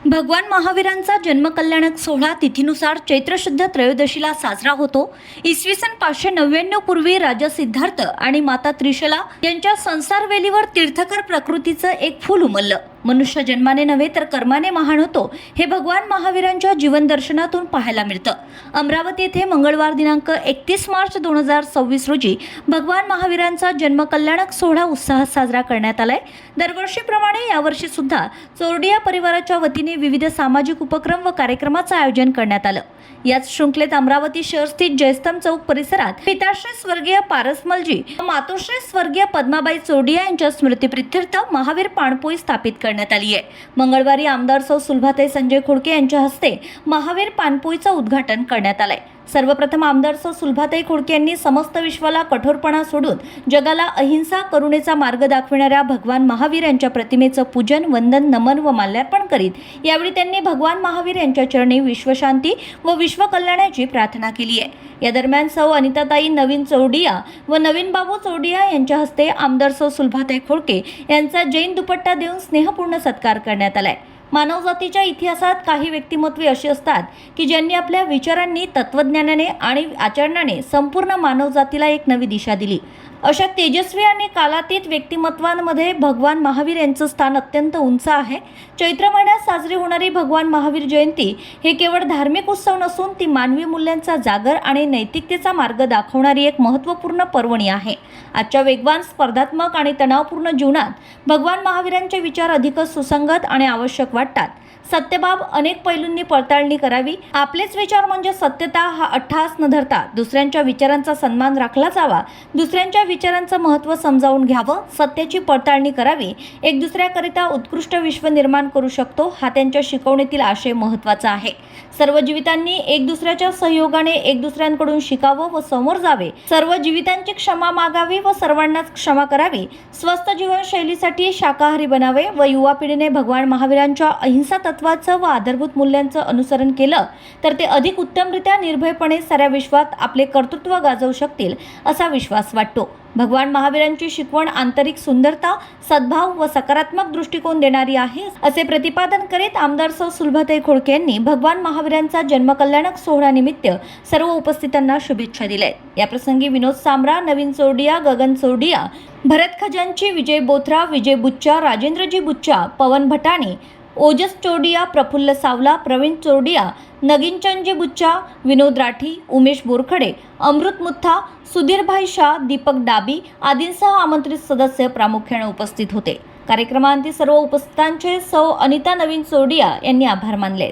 भगवान महावीरांचा जन्मकल्याणक सोहळा तिथीनुसार चैत्र शुद्ध त्रयोदशीला साजरा होतो। इसवी सन 599 पूर्वी राजा सिद्धार्थ आणि माता त्रिशला यांच्या संसारवेलीवर तीर्थकर प्रकृतीचं एक फूल उमललं। मनुष्य जन्माने नव्हे तर कर्माने महान होतो हे भगवान महावीरांच्या जीवन दर्शनातून पाहायला मिळतं। अमरावती येथे मंगळवार दिनांक 31 मार्च 2026 रोजी भगवान महावीरांचा जन्मकल्याणक सोहळा उत्साहात साजरा करण्यात आलाय। दरवर्षीप्रमाणे यावर्षी सुद्धा चोरडिया परिवाराच्या वतीने विविध सामाजिक उपक्रम व कार्यक्रमाचं आयोजन करण्यात आलं। याच शृंखलेत अमरावती शहर स्थित जयस्तंभ चौक परिसरात पिताश्री स्वर्गीय पारसमलजी व मातोश्री स्वर्गीय पद्माबाई चोरडिया यांच्या स्मृतिप्रित्यर्थ महावीर पाणपोई स्थापित करण्यात आली आहे। मंगळवारी आमदार सौ सुलभाताई संजय खोडके यांच्या हस्ते महावीर पाणपोईचं उद्घाटन करण्यात आलंय। सर्वप्रथम आमदार सौ सुलभाताई खोडके यांनी समस्त विश्वाला कठोरपणा सोडून जगाला अहिंसा करुणेचा मार्ग दाखविणाऱ्या भगवान महावीर यांच्या प्रतिमेचं पूजन, वंदन, नमन व माल्यार्पण करीत यावेळी त्यांनी भगवान महावीर यांच्या चरणी विश्वशांती व विश्वकल्याणाची प्रार्थना केली आहे। या दरम्यान सौ अनिताताई नवीन चोरडिया व नवीन बाबू चोरडिया यांच्या हस्ते आमदार सौ सुलभाताई खोडके यांचा जैन दुपट्टा देऊन स्नेहपूर्ण सत्कार करण्यात आलाय। मानवजातीच्या इतिहासात काही व्यक्तिमत्वे अशी असतात की ज्यांनी आपल्या विचारांनी, तत्वज्ञानाने आणि आचरणाने संपूर्ण मानवजातीला एक नवी दिशा दिली। अशा तेजस्वी आणि कालातीत व्यक्तिमत्वांमध्ये भगवान महावीर यांचं स्थान अत्यंत उंच आहे। चैत्र महिन्यात साजरी होणारी भगवान महावीर जयंती हे केवळ धार्मिक उत्सव नसून ती मानवी मूल्यांचा जागर आणि नैतिकतेचा मार्ग दाखवणारी एक महत्त्वपूर्ण पर्वणी आहे। आजच्या वेगवान, स्पर्धात्मक आणि तणावपूर्ण जीवनात भगवान महावीरांचे विचार अधिकच सुसंगत आणि आवश्यक वाटतात। सत्यबाब अनेक पैलूंनी पडताळणी करावी। आपलेच विचार म्हणजे सत्यता हा अट्टहास न धरता दुसऱ्यांच्या विचारांचा सन्मान राखला जावा, दुसऱ्यांच्या विचारांचं महत्त्व समजावून घ्यावं, सत्याची पडताळणी करावी, एक दुसऱ्याकरिता उत्कृष्ट विश्व निर्माण करू शकतो हा त्यांच्या शिकवणीतील आशय महत्त्वाचा आहे। सर्व जीवितांनी एक दुसऱ्याच्या सहयोगाने एक दुसऱ्यांकडून शिकावं व समोर जावे, सर्व जीवितांची क्षमा मागावी व सर्वांनाच क्षमा करावी, स्वस्थ जीवनशैलीसाठी शाकाहारी बनावे व युवा पिढीने भगवान महावीरांच्या अहिंसा तत्वाचं व आधारभूत मूल्यांचं अनुसरण केलं तर ते अधिक उत्तमरित्या निर्भयपणे साऱ्या विश्वात आपले कर्तृत्व गाजवू शकतील असा विश्वास वाटतो। भगवान महावीरांची शिकवण आंतरिक सुंदरता, सद्भाव व सकारात्मक दृष्टिकोन देणारी आहे असे प्रतिपादन करीत आमदार सौ सुलभाताई खोडके यांनी भगवान महावीरांचा जन्मकल्याणक सोहळ्यानिमित्त सर्व उपस्थितांना शुभेच्छा दिल्या। या प्रसंगी विनोद सामरा, नवीन चोरडिया, गगन चोरडिया, भरत खजांची, विजय बोथरा, विजय बुच्चा, राजेंद्रजी बुच्चा, पवन भटाणी, ओजस चोरडिया, प्रफुल्ल सावला, प्रवीण चोरडिया, नगीनचंदजी बुच्चा, विनोद राठी, उमेश बोरखडे, अमृत मुथा, सुधीरभाई शाह, दीपक डाबी आदींसह आमंत्रित सदस्य प्रामुख्याने उपस्थित होते। कार्यक्रमांती सर्व उपस्थितांचे सौ अनिता नवीन चोरडिया यांनी आभार मानले।